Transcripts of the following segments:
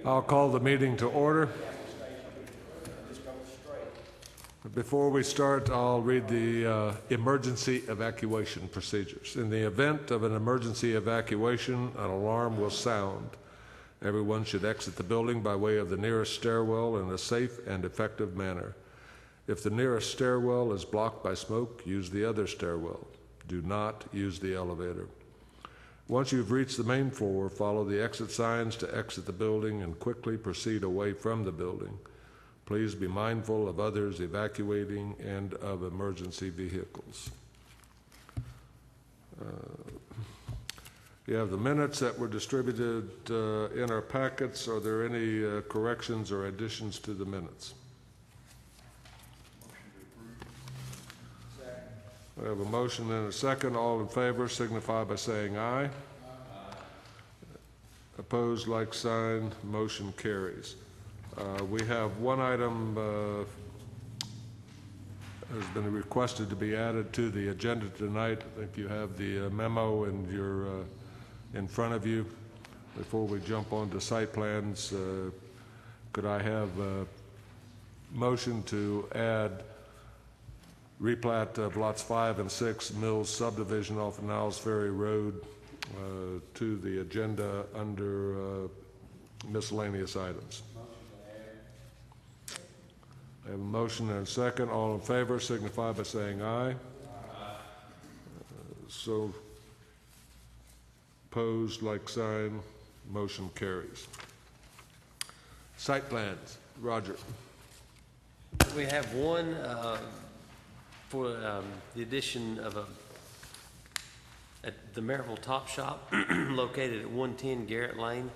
I'll call the meeting to order. Before we start, I'll read the emergency evacuation procedures. In the event of an emergency evacuation, an alarm will sound. Everyone should exit the building by way of the nearest stairwell in a safe and effective manner. If the nearest stairwell is blocked by smoke, use the other stairwell. Do not use the elevator. Once you've reached the main floor, follow the exit signs to exit the building and quickly proceed away from the building. Please be mindful of others evacuating and of emergency vehicles. You have the minutes that were distributed in our packets. Are there any corrections or additions to the minutes? We have a motion and a second. All in favor signify by saying aye. Aye. Opposed, like sign. Motion carries. We have one item has been requested to be added to the agenda tonight. I think you have the memo in front of you. Before we jump on to site plans, could I have a motion to add replat of lots 5 and 6 Mills subdivision off Niles Ferry Road to the agenda under miscellaneous items? I have a motion and a second. All in favor signify by saying aye. So opposed, like sign. Motion carries. Site plans. Roger. We have one for the addition of at the Maryville Top Shop located at 110 Garrett Lane.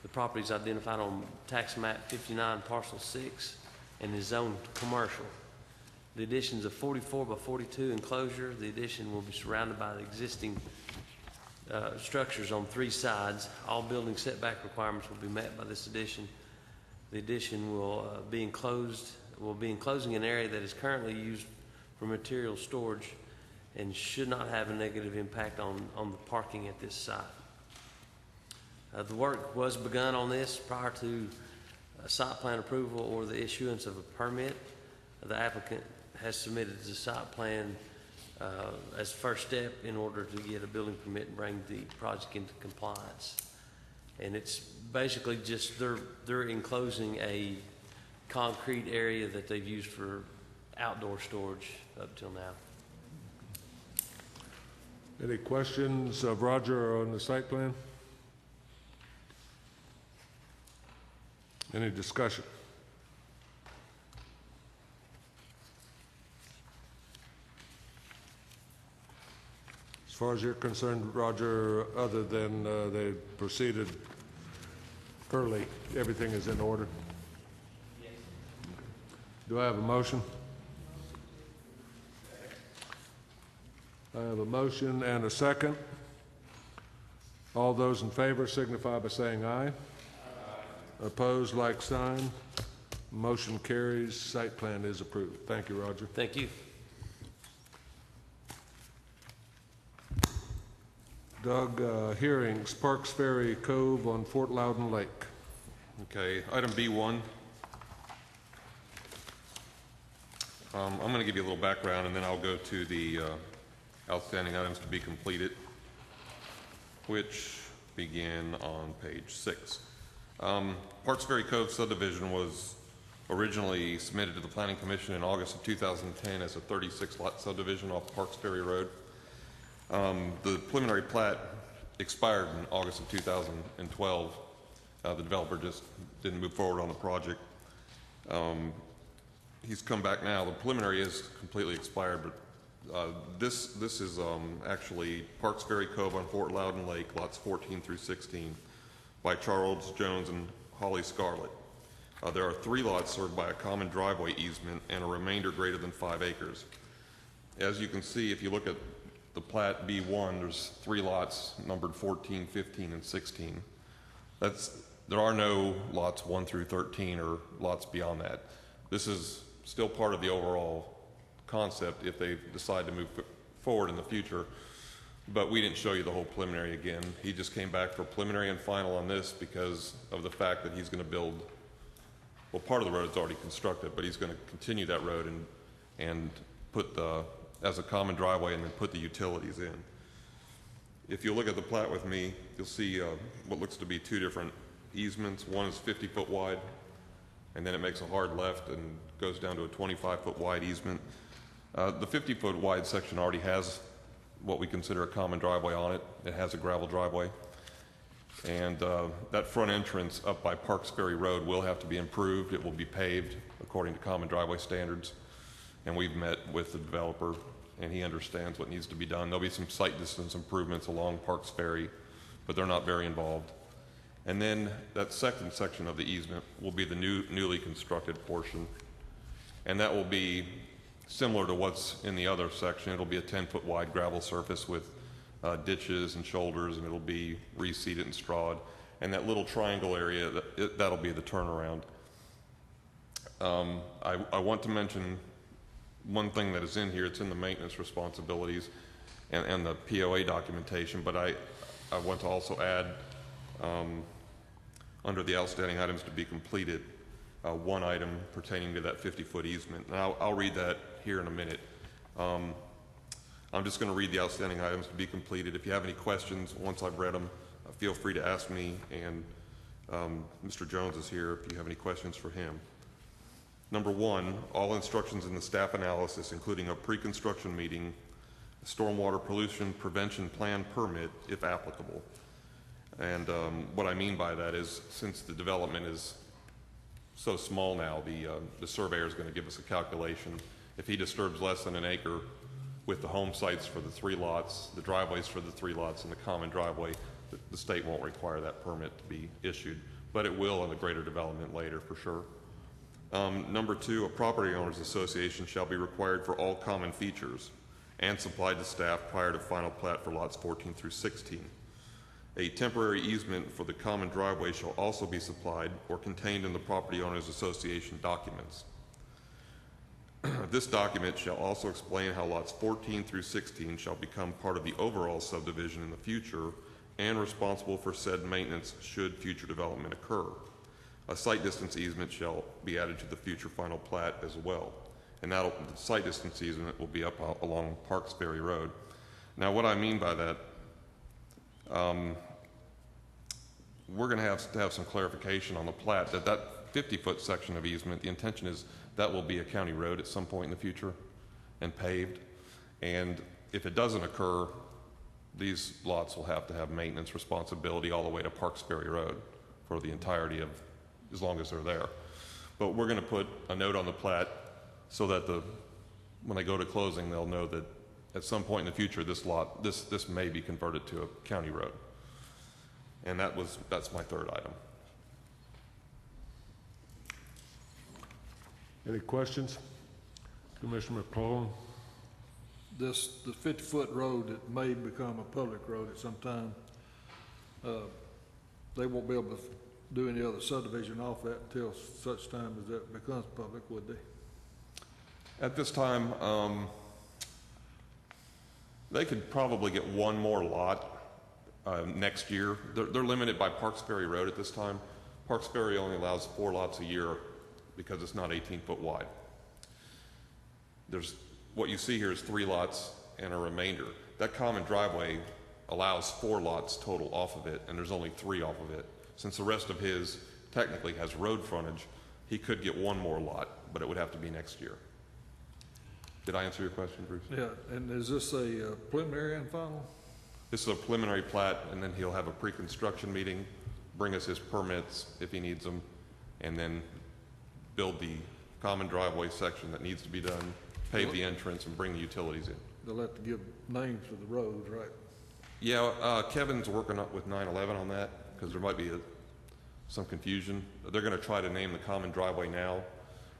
The property is identified on tax map 59 parcel 6 and is zoned commercial. The addition is a 44 by 42 enclosure. The addition will be surrounded by the existing structures on 3 sides. All building setback requirements will be met by this addition. The addition will be enclosing an area that is currently used for material storage and should not have a negative impact on the parking at this site. The work was begun on this prior to site plan approval or the issuance of a permit. The applicant has submitted the site plan as first step in order to get a building permit and bring the project into compliance. And it's basically just they're enclosing a concrete area that they've used for outdoor storage up till now. Any questions of Roger on the site plan? Any discussion? As far as you're concerned, Roger, other than they proceeded fairly, everything is in order? Yes. Do I have a motion? I have a motion and a second. All those in favor signify by saying aye. Aye. Opposed, like sign. Motion carries. Site plan is approved. Thank you, Roger. Thank you. Doug, hearings, Parks Ferry Cove on Fort Loudon Lake. Okay, item B1. I'm going to give you a little background and then I'll go to the outstanding items to be completed, which begin on page 6. Parks Ferry Cove subdivision was originally submitted to the Planning Commission in August of 2010 as a 36-lot subdivision off Parks Ferry Road. The preliminary plat expired in August of 2012. The developer just didn't move forward on the project. He's come back now. The preliminary is completely expired, but this is actually Parks Ferry Cove on Fort Loudon Lake, lots 14 through 16, by Charles Jones and Holly Scarlett. There are 3 lots served by a common driveway easement and a remainder greater than 5 acres. As you can see, if you look at the plat B1, there's 3 lots numbered 14, 15, and 16. There are no lots 1 through 13 or lots beyond that. This is still part of the overall concept if they decide to move forward in the future. But we didn't show you the whole preliminary again. He just came back for preliminary and final on this because of the fact that he's going to build, well, part of the road is already constructed, but he's going to continue that road and put as a common driveway and then put the utilities in. If you look at the plat with me, you'll see what looks to be two different easements. One is 50-foot wide, and then it makes a hard left and goes down to a 25-foot wide easement. The 50-foot wide section already has what we consider a common driveway on it. It has a gravel driveway. And that front entrance up by Parks Ferry Road will have to be improved. It will be paved according to common driveway standards. And we've met with the developer, and he understands what needs to be done. There'll be some site distance improvements along Parks Ferry, but they're not very involved. And then that second section of the easement will be the newly constructed portion. And that will be similar to what's in the other section. It'll be a 10-foot wide gravel surface with ditches and shoulders, and it'll be reseeded and strawed. And that little triangle area, that'll be the turnaround. I want to mention one thing that is in here. It's in the maintenance responsibilities and the POA documentation, but I want to also add under the outstanding items to be completed, one item pertaining to that 50-foot easement. And I'll read that here in a minute. I'm just going to read the outstanding items to be completed. If you have any questions, once I've read them, feel free to ask me, and Mr. Jones is here if you have any questions for him. Number one, all instructions in the staff analysis, including a pre-construction meeting, a stormwater pollution prevention plan permit, if applicable. And what I mean by that is, since the development is so small now, the surveyor is going to give us a calculation. If he disturbs less than an acre with the home sites for the 3 lots, the driveways for the 3 lots, and the common driveway, the state won't require that permit to be issued, but it will in the greater development later for sure. Number two, a property owners association shall be required for all common features and supplied to staff prior to final plat for lots 14 through 16. A temporary easement for the common driveway shall also be supplied or contained in the property owners association documents. This document shall also explain how lots 14 through 16 shall become part of the overall subdivision in the future and responsible for said maintenance should future development occur. A site distance easement shall be added to the future final plat as well. And the site distance easement will be up along Parks Ferry Road. Now what I mean by that, we're going to have some clarification on the plat that 50-foot section of easement, the intention is that will be a county road at some point in the future and paved. And if it doesn't occur, these lots will have to have maintenance responsibility all the way to Parks Ferry Road for the entirety of, as long as they're there. But we're going to put a note on the plat so that when they go to closing, they'll know that at some point in the future, this lot, this may be converted to a county road. And that's my third item. Any questions? Commissioner McClellan? The 50-foot road that may become a public road at some time, they won't be able to do any other subdivision off that until such time as that becomes public, would they? At this time, they could probably get one more lot next year. They're limited by Parks Ferry Road at this time. Parks Ferry only allows 4 lots a year because it's not 18-foot wide. What you see here is 3 lots and a remainder. That common driveway allows 4 lots total off of it, and there's only 3 off of it. Since the rest of his technically has road frontage, he could get one more lot, but it would have to be next year. Did I answer your question, Bruce? Yeah, and is this a preliminary and final? This is a preliminary plat, and then he'll have a pre-construction meeting, bring us his permits if he needs them, and then build the common driveway section that needs to be done, pave the entrance, and bring the utilities in. They'll have to give names for the roads, right? Yeah, Kevin's working up with 911 on that because there might be some confusion. They're going to try to name the common driveway now,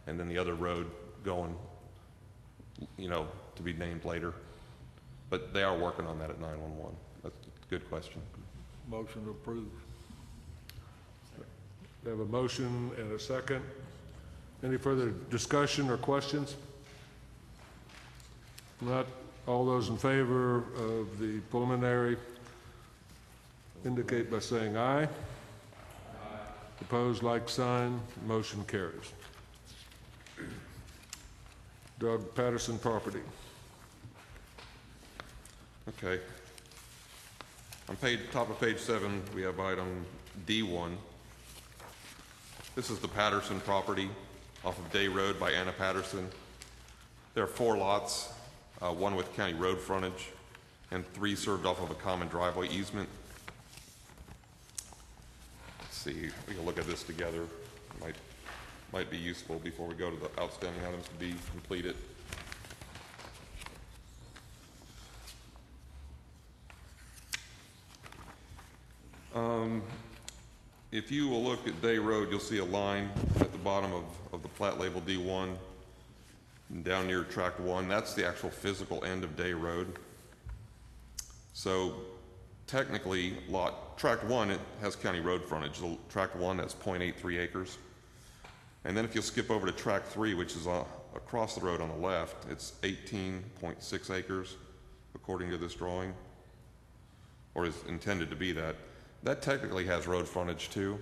and then the other road going, to be named later. But they are working on that at 911. That's a good question. Motion to approve. We have a motion and a second. Any further discussion or questions? If not, All those in favor of the preliminary indicate by saying aye. Aye. Opposed, like sign. Motion carries. Doug Patterson property. Okay. On top of page 7, we have item D1. This is the Patterson property off of Day Road by Anna Patterson. There are 4 lots, 1 with county road frontage, and 3 served off of a common driveway easement. Let's see, we can look at this together. Might be useful before we go to the outstanding items to be completed. If you will look at Day Road, you'll see a line at the bottom of the plat label D1, and down near tract 1. That's the actual physical end of Day Road. So technically, tract 1, it has county road frontage. Tract 1, that's 0.83 acres. And then if you'll skip over to tract 3, which is across the road on the left, it's 18.6 acres, according to this drawing, or is intended to be that. That technically has road frontage too.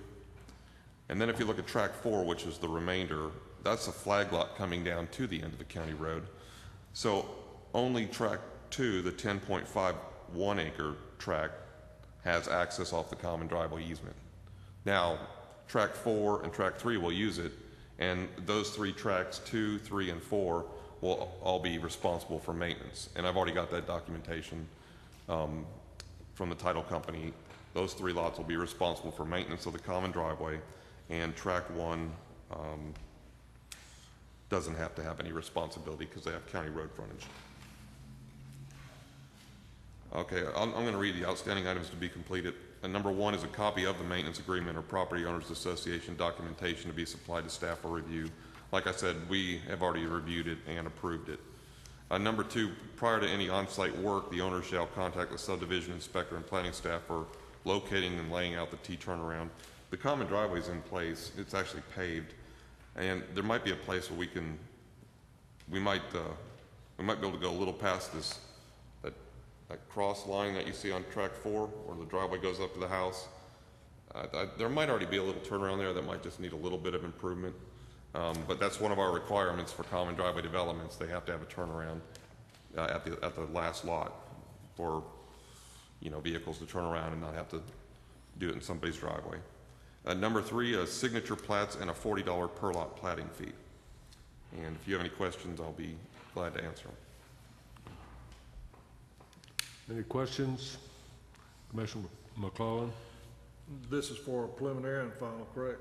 And then if you look at tract 4, which is the remainder, that's a flag lot coming down to the end of the county road. So only tract 2, the 10.51 acre tract, has access off the common driveway easement. Now, tract 4 and tract 3 will use it, and those 3 tracts, 2, 3, and 4, will all be responsible for maintenance. And I've already got that documentation from the title company. Those 3 lots will be responsible for maintenance of the common driveway, and tract 1 doesn't have to have any responsibility because they have county road frontage. Okay, I'm going to read the outstanding items to be completed. And number 1 is a copy of the maintenance agreement or property owners association documentation to be supplied to staff for review. Like I said, we have already reviewed it and approved it. Number 2, prior to any on-site work, the owner shall contact the subdivision inspector and planning staff for locating and laying out the T-turnaround. The common driveway is in place. It's actually paved. And there might be a place where we might be able to go a little past this, that cross line that you see on track 4, where the driveway goes up to the house. There might already be a little turnaround there that might just need a little bit of improvement. But that's one of our requirements for common driveway developments. They have to have a turnaround at the last lot for vehicles to turn around and not have to do it in somebody's driveway. Number 3, signature plats and a $40 per lot platting fee. And if you have any questions, I'll be glad to answer them. Any questions? Commissioner McClellan? This is for preliminary and final, correct?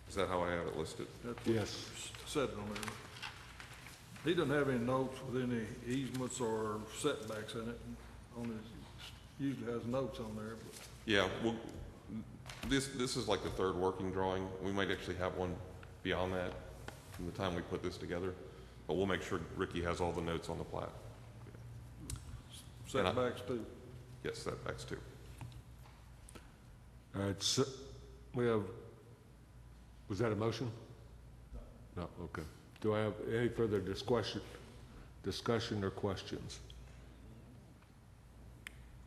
Is that how I have it listed? That's what Yes. said it on there. He doesn't have any notes with any easements or setbacks in it. Usually has notes on there, but Yeah, well, this is like the 3rd working drawing. We might actually have one beyond that from the time we put this together, but we'll make sure Ricky has all the notes on the plat. setbacks too. Yes, setbacks too. All right, so we have, was that a motion? No, okay. Do I have any further discussion or questions?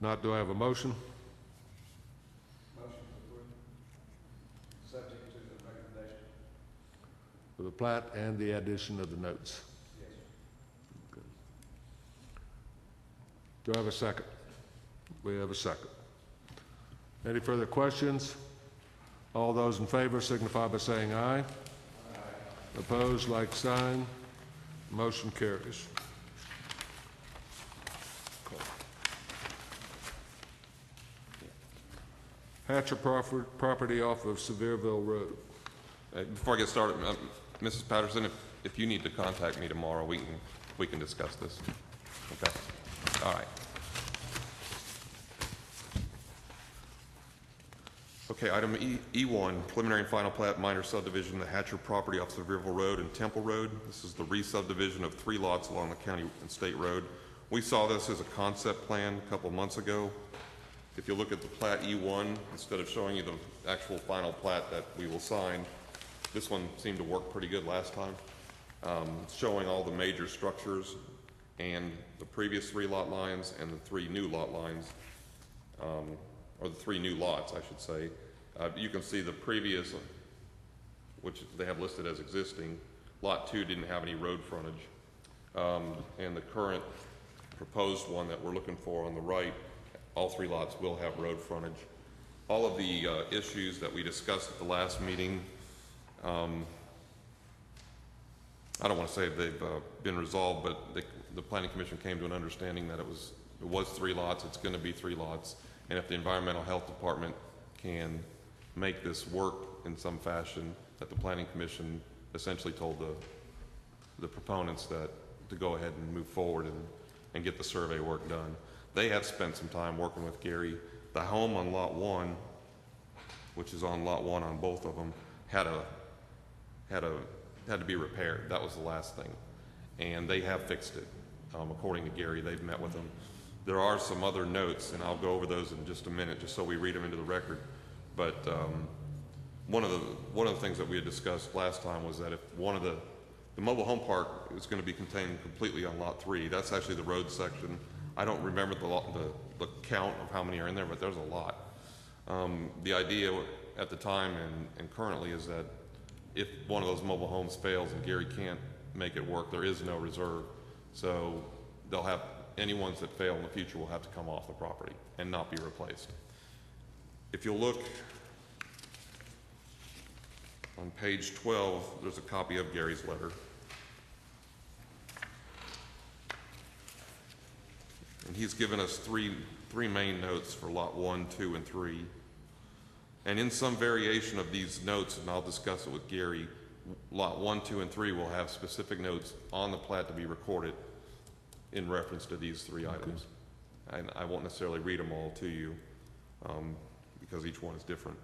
Not, do I have a motion? Motion approved, subject to the recommendation. For the plat and the addition of the notes? Yes. Okay. Do I have a second? We have a second. Any further questions? All those in favor signify by saying aye. Aye. Opposed, like sign. Motion carries. Hatcher property off of Sevierville Road. Before I get started, Mrs. Patterson, if you need to contact me tomorrow, we can discuss this. Okay. All right. Okay, item E1, preliminary and final plat, minor subdivision, the Hatcher property off Sevierville Road and Temple Road. This is the re-subdivision of 3 lots along the county and state road. We saw this as a concept plan a couple months ago. If you look at the plat E1, instead of showing you the actual final plat that we will sign, this one seemed to work pretty good last time. showing all the major structures and the previous 3 lot lines and the 3 new lot lines, or the 3 new lots, I should say. You can see the previous, which they have listed as existing. Lot 2 didn't have any road frontage. And the current proposed one that we're looking for on the right, all 3 lots will have road frontage. All of the issues that we discussed at the last meeting, I don't want to say they've been resolved, but the Planning Commission came to an understanding that it was 3 lots, it's going to be 3 lots, and if the Environmental Health Department can make this work in some fashion, that the Planning Commission essentially told the proponents that to go ahead and move forward and get the survey work done. They have spent some time working with Gary. The home on Lot 1, which is on Lot 1 on both of them, had to be repaired. That was the last thing. And they have fixed it. According to Gary, they've met with them. There are some other notes, and I'll go over those in just a minute, just so we read them into the record. But one of the things that we had discussed last time was that if one of the mobile home park is going to be contained completely on Lot 3, that's actually the road section. I don't remember the count of how many are in there, but there's a lot. The idea at the time and currently is that if one of those mobile homes fails and Gary can't make it work, there is no reserve. So they'll have, any ones that fail in the future will have to come off the property and not be replaced. If you'll look on page 12, there's a copy of Gary's letter. And he's given us three main notes for Lot 1, 2, and 3. And in some variation of these notes, and I'll discuss it with Gary, Lot 1, 2, and 3 will have specific notes on the plat to be recorded in reference to these 3 items. And I won't necessarily read them all to you because each one is different.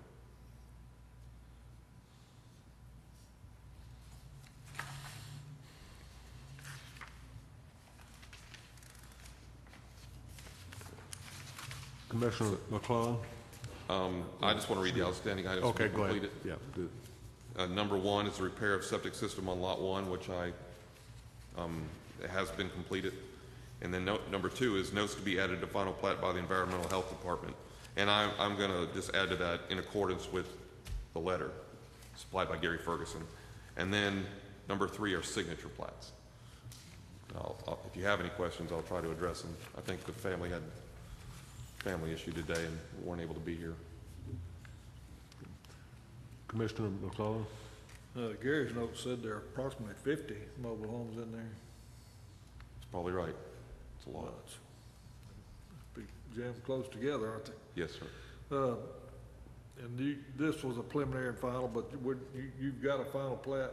Commissioner McClellan? I just want to read the outstanding items. Okay, to be go ahead. completed. Yeah, do it. Number 1 is the repair of septic system on Lot 1, which it has been completed. And then number 2 is notes to be added to final plat by the Environmental Health Department. And I'm going to just add to that in accordance with the letter supplied by Gary Ferguson. And then number 3 are signature plats. If you have any questions, I'll try to address them. I think the family had family issue today and weren't able to be here. Commissioner McClellan? Gary's note said there are approximately 50 mobile homes in there. It's probably right. It's a lot. Be jammed close together, aren't they? Yes, sir. And this was a preliminary and final, but you've got a final plat.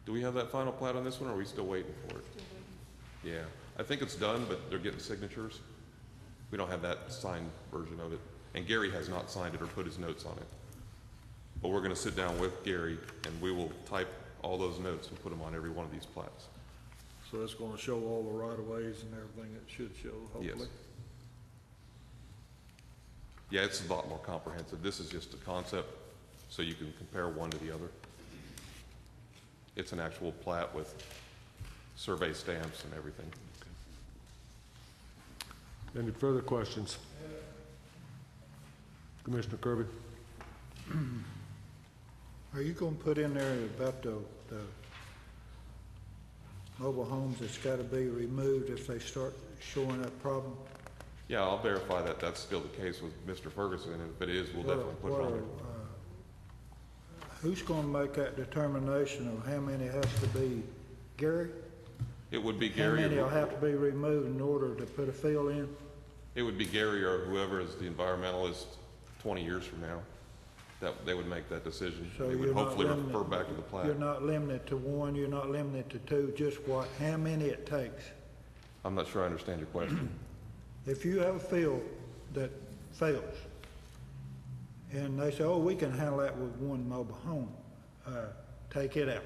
Do we have that final plat on this one, or are we still waiting for it? Yeah, I think it's done, but they're getting signatures. We don't have that signed version of it. And Gary has not signed it or put his notes on it. But we're going to sit down with Gary, and we will type all those notes and put them on every one of these plats. So it's going to show all the right-of-ways and everything it should show, hopefully. Yes. Yeah, it's a lot more comprehensive. This is just a concept, so you can compare one to the other. It's an actual plat with survey stamps and everything. Any further questions? Commissioner Kirby? Are you gonna put in there about the mobile homes that's gotta be removed if they start showing that problem? Yeah, I'll verify that that's still the case with Mr. Ferguson, and if it is, we'll definitely put it on there. Who's gonna make that determination of how many has to be, Gary? It would be How Gary. many will have to be removed in order to put a field in? It would be Gary or whoever is the environmentalist 20 years from now, that they would make that decision. So They would you're not hopefully limited- refer back to the plat. You're not limited to one, you're not limited to two, just how many it takes. I'm not sure I understand your question. If you have a field that fails, and they say, oh, we can handle that with one mobile home, take it out.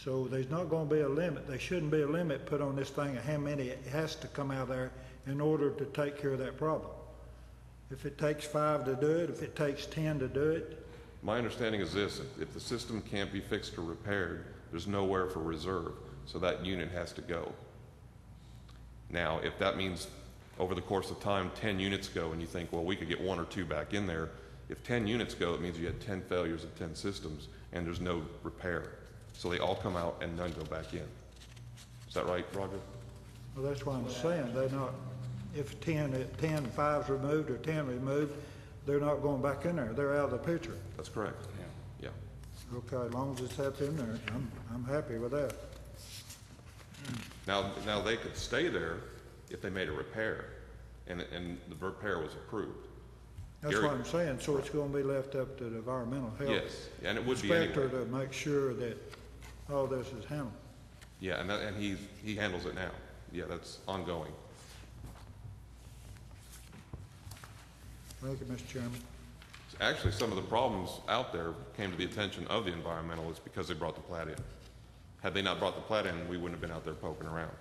So there's not gonna be a limit, there shouldn't be a limit put on this thing of how many it has to come out there in order to take care of that problem. If it takes 5 to do it, if it takes 10 to do it, My understanding is this: if the system can't be fixed or repaired, There's nowhere for reserve, so that unit has to go. Now, if that means over the course of time 10 units go and you think, well, we could get 1 or 2 back in there, if 10 units go, it means you had 10 failures of 10 systems and there's no repair. So they all come out and none go back in. Is that right, Roger? Well, that's why I'm saying, they're not, if 5's removed or 10 removed, they're not going back in there, they're out of the picture. That's correct. Yeah. Okay, as long as it's up in there, I'm happy with that. Now they could stay there if they made a repair and the repair was approved. That's Gary- what I'm saying, so it's gonna be left up to the environmental health Yes, and it would be inspector anyway. to make sure that all this is handled. Yeah, and he handles it now. Yeah, that's ongoing. Thank you, Mr. Chairman. Actually, some of the problems out there came to the attention of the environmentalists because they brought the plat in. Had they not brought the plat in, we wouldn't have been out there poking around.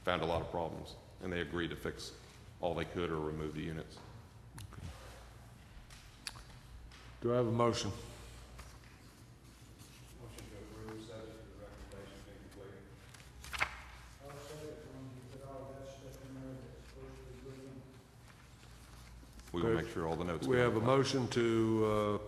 Found a lot of problems, and they agreed to fix all they could or remove the units. Do I have a motion? Motion to approve, subject to the recommendation being completed. We will Okay. make sure all the notes. We go have a in. motion to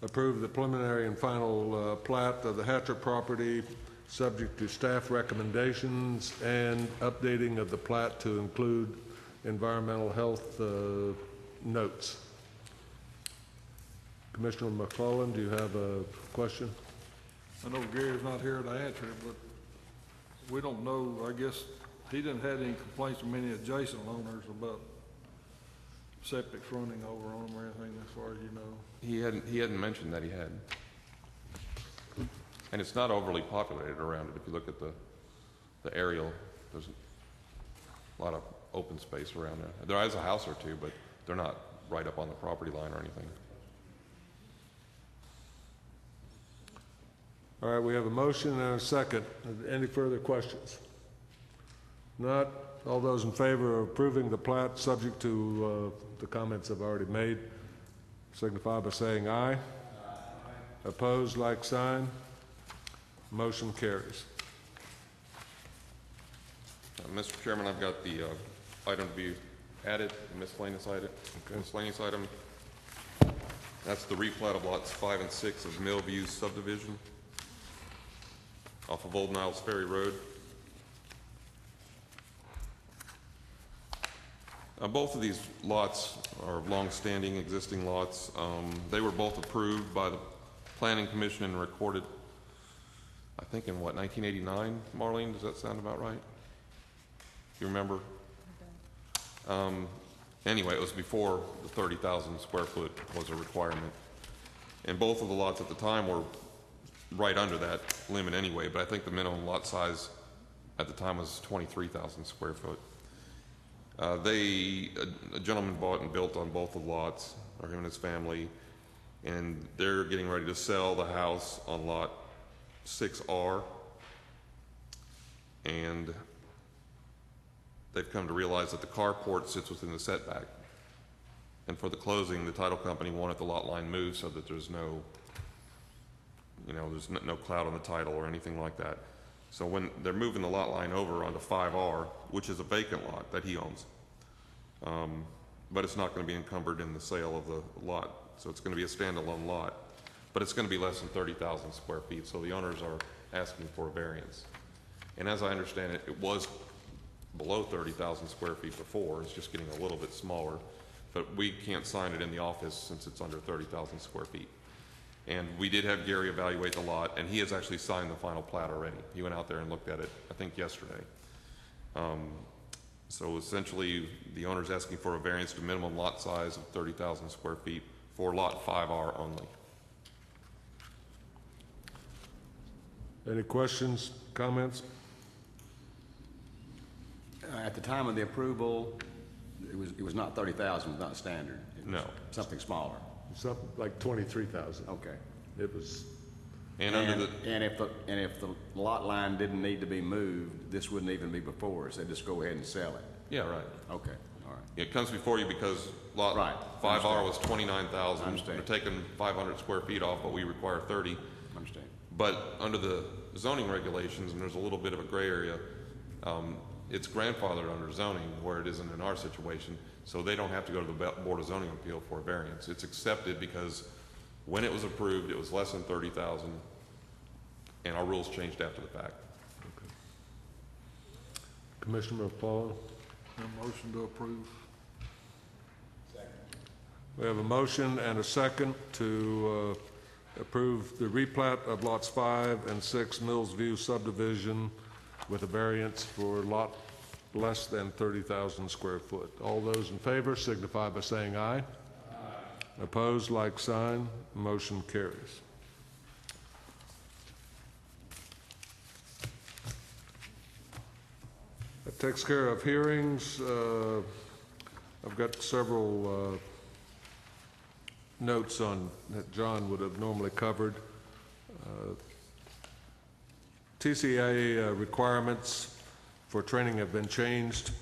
approve the preliminary and final plat of the Hatcher property, subject to staff recommendations and updating of the plat to include environmental health notes. Commissioner McClellan, do you have a question? I know Gary's not here to answer it, but we don't know, I guess, he didn't have any complaints from any adjacent owners about septic running over on them or anything, as far as you know. He hadn't mentioned that he had. And it's not overly populated around it. If you look at the aerial, there's a lot of open space around there. There is a house or two, but they're not right up on the property line or anything. All right, we have a motion and a second. Any further questions? Not. All those in favor of approving the plat, subject to the comments I've already made, signify by saying aye. Aye. Opposed, like sign. Motion carries. Mr. Chairman, I've got the item to be added, the miscellaneous item. Okay. Miscellaneous item. That's the replat of lots 5 and 6 of Millview subdivision off of Old Niles Ferry Road. Both of these lots are long-standing existing lots. They were both approved by the Planning Commission and recorded, I think in what, 1989, Marlene? Does that sound about right? You remember? Anyway, it was before the 30,000 square foot was a requirement. And both of the lots at the time were right under that limit anyway, but I think the minimum lot size at the time was 23,000 square foot. A gentleman bought and built on both the lots, or him and his family, and they're getting ready to sell the house on lot 6R, and they've come to realize that the carport sits within the setback. And for the closing, the title company wanted the lot line moved so that there's no, there's no cloud on the title or anything like that. So when they're moving the lot line over onto 5R, which is a vacant lot that he owns, but it's not going to be encumbered in the sale of the lot. So it's going to be a standalone lot, but it's going to be less than 30,000 square feet. So the owners are asking for a variance. And as I understand it, it was below 30,000 square feet before. It's just getting a little bit smaller, but we can't sign it in the office since it's under 30,000 square feet. And we did have Gary evaluate the lot, and he has actually signed the final plat already. He went out there and looked at it, I think, yesterday. So essentially, the owner's asking for a variance to minimum lot size of 30,000 square feet for lot 5R only. Any questions, comments? At the time of the approval, it was not 30,000, it was not standard. It was No. something smaller. Something like 23,000. Okay. It was, And under the, And if the lot line didn't need to be moved, this wouldn't even be before us. They'd just go ahead and sell it. yeah, right. Okay, all right. It comes before you because lot Right, 5R understand. was 29,000. Understand. They're taking 500 square feet off, but we require 30. Understand. But under the zoning regulations, and there's a little bit of a gray area, it's grandfathered under zoning where it isn't in our situation, so they don't have to go to the Board of Zoning Appeal for a variance. It's accepted because when it was approved, it was less than 30,000, and our rules changed after the fact. Commissioner Paul? A motion to approve. We have a motion and a second to approve the replat of lots 5 and 6 Mills View subdivision with a variance for lot less than 30,000 square foot. All those in favor signify by saying aye. Aye. Opposed, like sign. Motion carries. That takes care of hearings. I've got several notes on that John would have normally covered. TCA requirements for training have been changed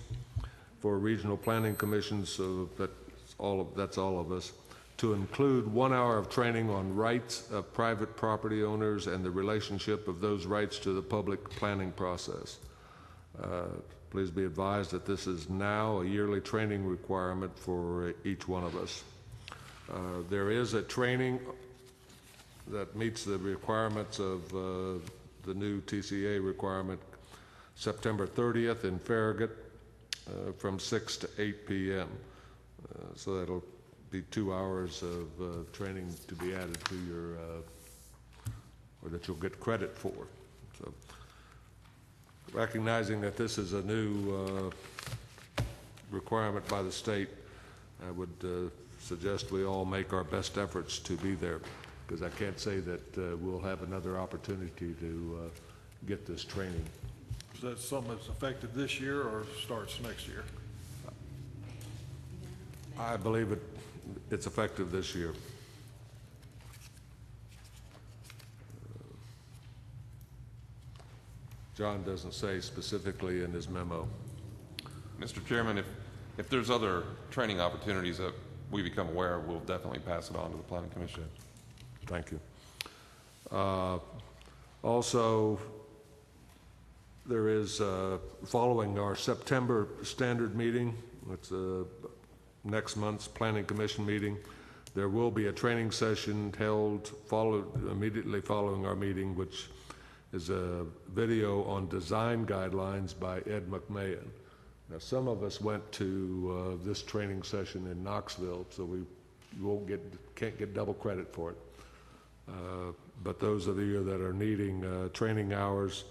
for regional planning commissions, so that's all of us, to include 1 hour of training on rights of private property owners and the relationship of those rights to the public planning process. Please be advised that this is now a yearly training requirement for each one of us. There is a training that meets the requirements of the new TCA requirement September 30th in Farragut from 6 to 8 p.m. So that'll be 2 hours of training to be added to your, or that you'll get credit for. So, recognizing that this is a new requirement by the state, I would suggest we all make our best efforts to be there, because I can't say that we'll have another opportunity to get this training. Is that something that's effective this year or starts next year? I believe it's effective this year. John doesn't say specifically in his memo. Mr. Chairman, if there's other training opportunities that we become aware of, we'll definitely pass it on to the Planning Commission. Thank you. Also, there is, following our September standard meeting, it's next month's Planning Commission meeting, there will be a training session held immediately following our meeting, which is a video on design guidelines by Ed McMahon. Now, some of us went to this training session in Knoxville, so we can't get double credit for it. But those of you that are needing training hours,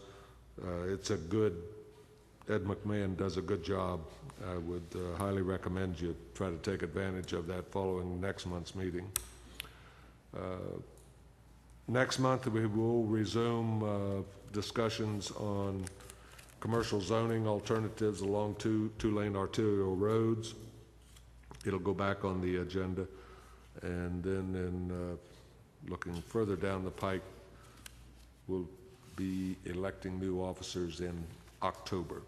Ed McMahon does a good job. I would highly recommend you try to take advantage of that following next month's meeting. Next month, we will resume discussions on commercial zoning alternatives along two-lane arterial roads. It'll go back on the agenda. And then looking further down the pike, we'll be electing new officers in October.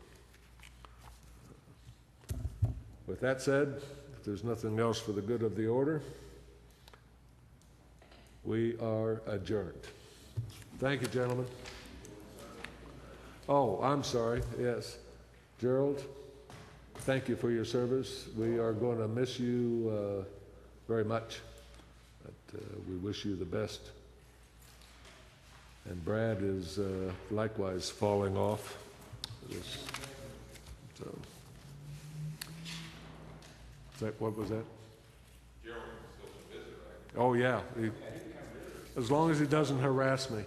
With that said, if there's nothing else for the good of the order, we are adjourned. Thank you, gentlemen. Oh, I'm sorry, yes. Gerald, thank you for your service. We are going to miss you very much. But, we wish you the best. And Brad is likewise falling off. So, what was that? Oh, yeah. As long as he doesn't harass me.